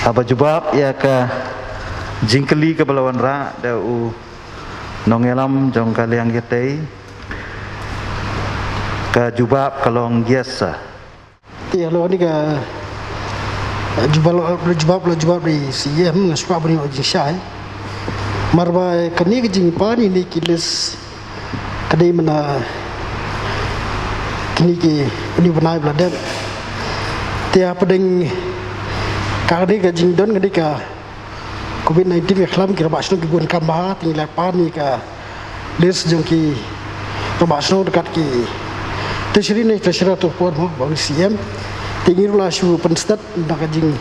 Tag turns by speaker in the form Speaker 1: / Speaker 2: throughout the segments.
Speaker 1: Apa jubab ya ke jingkeli ke belawan ra da u nongelam jong kaliang getei ke jubab kalong giasa.
Speaker 2: Ya lo ni ke jubab di CM ngasuka bani ojin syai. Marba kani ke jing pani ni kilis kadai mana kini ke ni benai bladem. Tiap pedeng kali ke jing don kali ke COVID-19 ke kelam kira basno ke gun kambah tinggal pani ke les jongki basno dekat ki tersiri ni tersira tu pun mo bagi CM tinggi rula shu penstat nak jing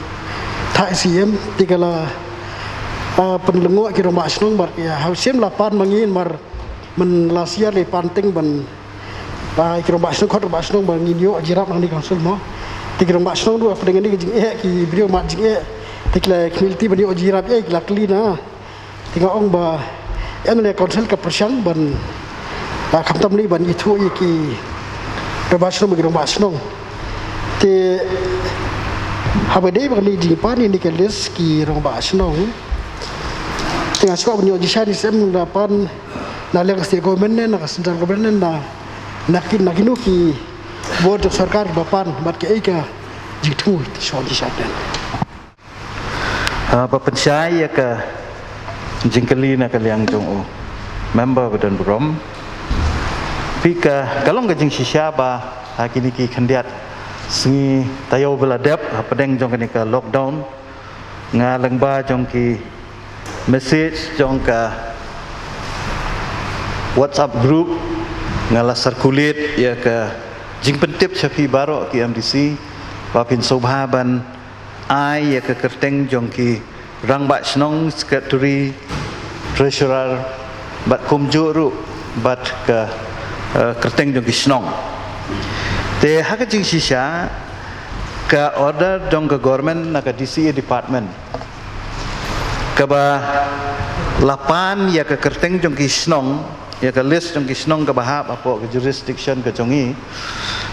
Speaker 2: thai CM tinggal penlengo kira basno bar ya hausim lapan mangin mar men lasia le panting ban kira basno khot basno bangin yo jirap nang di konsul mo tinggal basno tu apa dengan ni jing ki beliau mak jing tikla community bani ojirap la klina tinga ong ba yang le konsel ka persang ban khamtam ni ban itu ki basno bagi basno te habade bani di pani ni keles ki rong basno tinga sko bani ojisha ni sem lapan na le state government na central government na nakinu ki board sarkar bapan bat ke ika jitu so di saten
Speaker 1: Bapensyai ya ke jingkeli na kaliang jong u member badan berom pika kalong ke jing sisya ba hakini ki khandiat sengi tayo beladap pedeng jong kini ke lockdown ngaleng ba jong ki message jong ka WhatsApp group ngala circulate ya ke jing pentip syafi barok ki MDC papin sobha ban ai ya ke kerteng jong ki rang bat snong secretary treasurer bat kumjuru bat ke kerteng jong ki snong te hak jing sisya ke order jong ke government na ke DCA department ke ba lapan ya ke kerteng jong ki snong ya ke list jong ki snong ke bahap apa ke jurisdiction ke jongi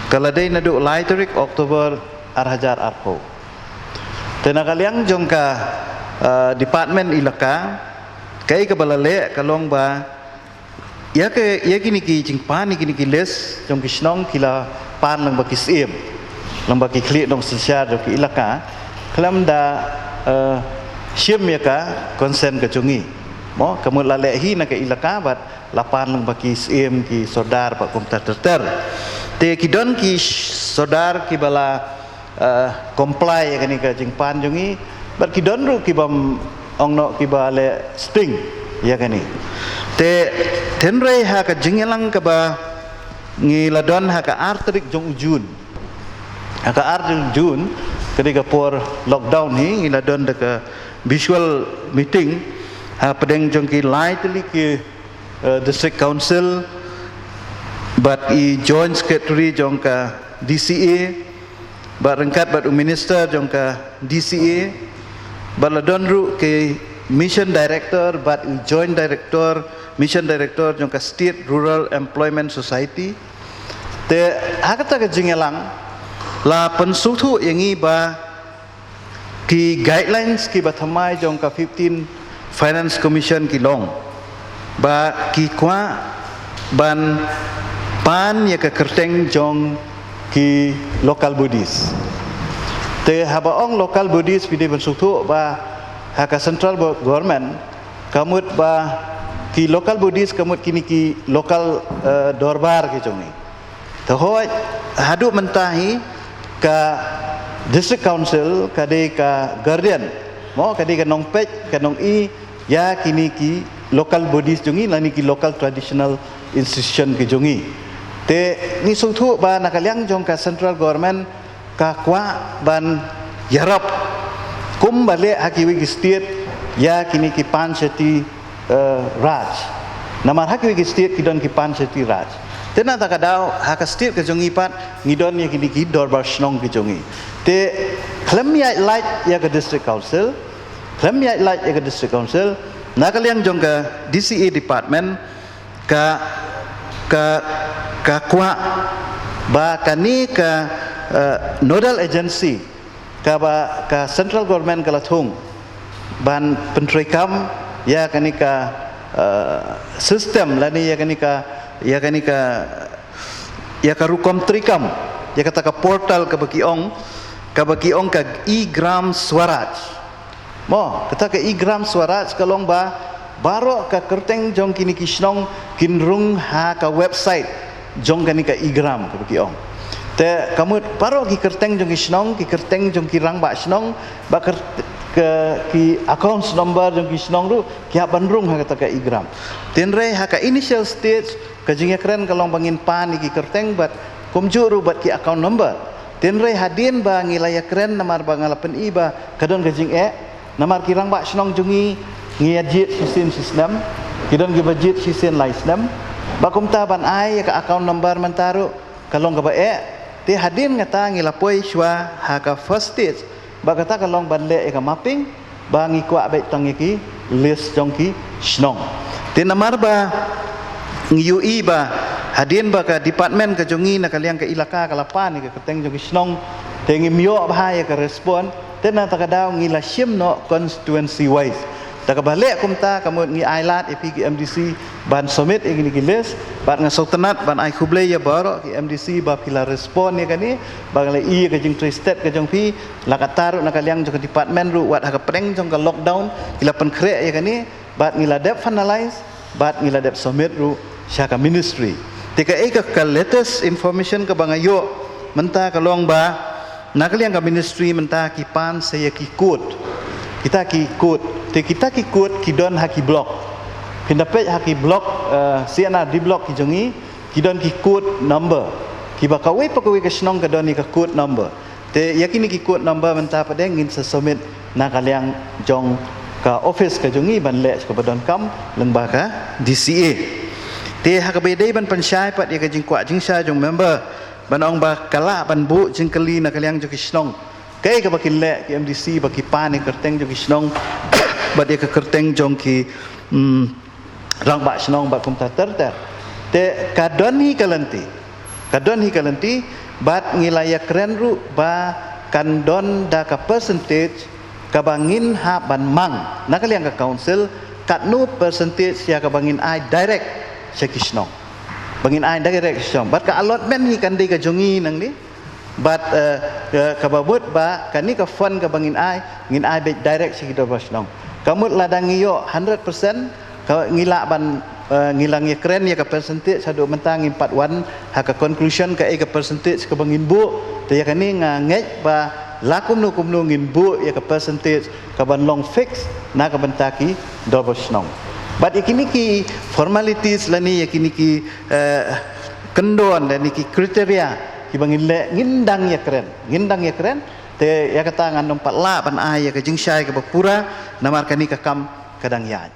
Speaker 1: kalau dai nadu lai tarik Oktober arhajar arpo tenaga liang jong ka department ilaka kai ke balale kalong ba ya kini ki jingpan ni kini ki les jong ki snong kila pan lang ba ki sim lang ba ki kli dong sisya do ki ilaka kelam da syim ya ka consent ke jongi mo kamu lale hi na ke ilaka bat lapan lang ba ki sim ki sodar pa komtar ter te ki don ki sodar ki bala comply kani ka jingpan jongi bar ki donru ki bam ongno ki ba le sting ya kani te tenre ha ka jingelang ka ba ngiladon ha ka artrik jong jun ha ka artrik jun ketika por lockdown hi ngiladon de ka visual meeting ha pedeng jong ki lightly ki district council but i joint secretary jong ka DCA bat rengkat bat minister jong ka DCA bat ladonru ke mission director bat joint director mission director jong ka state rural employment society te hakata ka jingelang la pensuthu yangi ba ki guidelines ki bathamai jong ka 15 finance commission ki long ba ki kwa ban pan ya ka kerteng jong ki local bodies te habaong local bodies pidi bensuktu ba haka central government kamut ba ki local bodies kamut kini ki local dorbar ki jongi te hoi hadu mentahi ka district council kade ka guardian mo kade ka nong pej ka nong i ya kini ki local bodies jongi lani ki local traditional institution ki jongi te ni suthu ba nakaliang jong ka central government ka kwa ban yarap kum bale hakiwi ki state ya kini ki panchayati raj namar hakiwi ki state kidon ki panchayati raj tena ta kadau haka state ke jongi pat ngidon ya kini ki dorbar snong ki jongi te klem ya light ya ke district council klem ya light ya ke district council nakaliang jong ka DCA department ka kwa ba kani ka nodal agency ka central government kalathung ban penteri kam ya kanika sistem lani ya kanika ya karukom trikam ya kata ka portal ka bakiong ka e-gram swaraj mo kata ka e-gram swaraj kalong ba baro ka kerteng jong kini kisnong kinrung ha ka website jong kanika e-gram ka bakiong te kamu baro ki kerteng jong kisnong ki kerteng jong kirang ba snong ba ki account number jong kisnong ru ki bandrung ha kata ka e-gram tenre ha ka initial stage ka jing keren kalong bangin pan ki kerteng bat kumjuru bat ki account number tenre hadin ba ngilaya keren namar bangalapen iba kadon ka jing namar kirang ba snong jongi ngiyajit sisin sistem kidon gi budget sisin laisnam ba kumta ban ai ka account number mantaru kalong ka ba te hadin ngata ngilapoi shwa ha ka first stage ba kata kalong banle ka mapping ba ngikwa ba tangiki list jongki snong te namar ba ngui ba hadin ba ka department ka jongi na kaliang ka ilaka ka lapan ka keteng jongki snong te ngimyo ba ya ka respond te na takadaw ngila shim no constituency wise tak balik kumta kamu ngi ailat epigi MDC ban summit ingin gilis ban ngasotenat ban ai khuble ya baro ki MDC ba pila respon ya kani bangale i ka jing state ka jong pi lakatar na kaliang jong department ru wat ha ka preng jong ka lockdown kila pen kre ya kani bat ngila dep finalize bat ngila dep summit ru syaka ministry tika ka latest information ka bangayo menta kalong ba na kaliang ka ministry menta kipan saya kikut kita kikut kita kikut kidon haki blok kindapet haki blok siana di blok kijongi kidon kikut number kiba kawai pakawai kasnong kadon ni kikut number te yakini kikut number menta padeng ngin sesomit na kaliang jong ka office ka jongi ban le ka badon kam lengba ka DCA te hakabedai ban pansyai pat ya ka jing kwa jing sha jong member ban ong ba kala ban bu jing kali na kaliang jong kisnong kai ka bakin le ki MDC baki pan ni kerteng jong kisnong bat dia ke kerteng jong ki rang ba snong ba kum tater te kadon hi kalanti bat ngilaya keren ru ba kandon da ka percentage ka bangin ha ban mang na kaliang ka council katnu percentage ya ka bangin ai direct sa kisnong bangin ai direct kisnong bat ka allotment hi kandi ka jongi nang ni bat kababut ba kani ka fund ka bangin ai ngin ai direct sa kido basnong kamu ladang iyo 100% ka ngila ban ngilang ya keren ya ka percentage sadu mentang 41 ha ka conclusion ka ka percentage ka bangin bu te ya kani ngangej ba lakum nu ngin bu ya ka percentage ka ban long fix na ka bentaki double snong but ikini ki formalities lani yakini ki kendon dan iki kriteria ki bangin le ngindang ya keren te ya kata ngandong patla ban ai ya ka jingsyai ka bapura namar kani ka kam kadang ya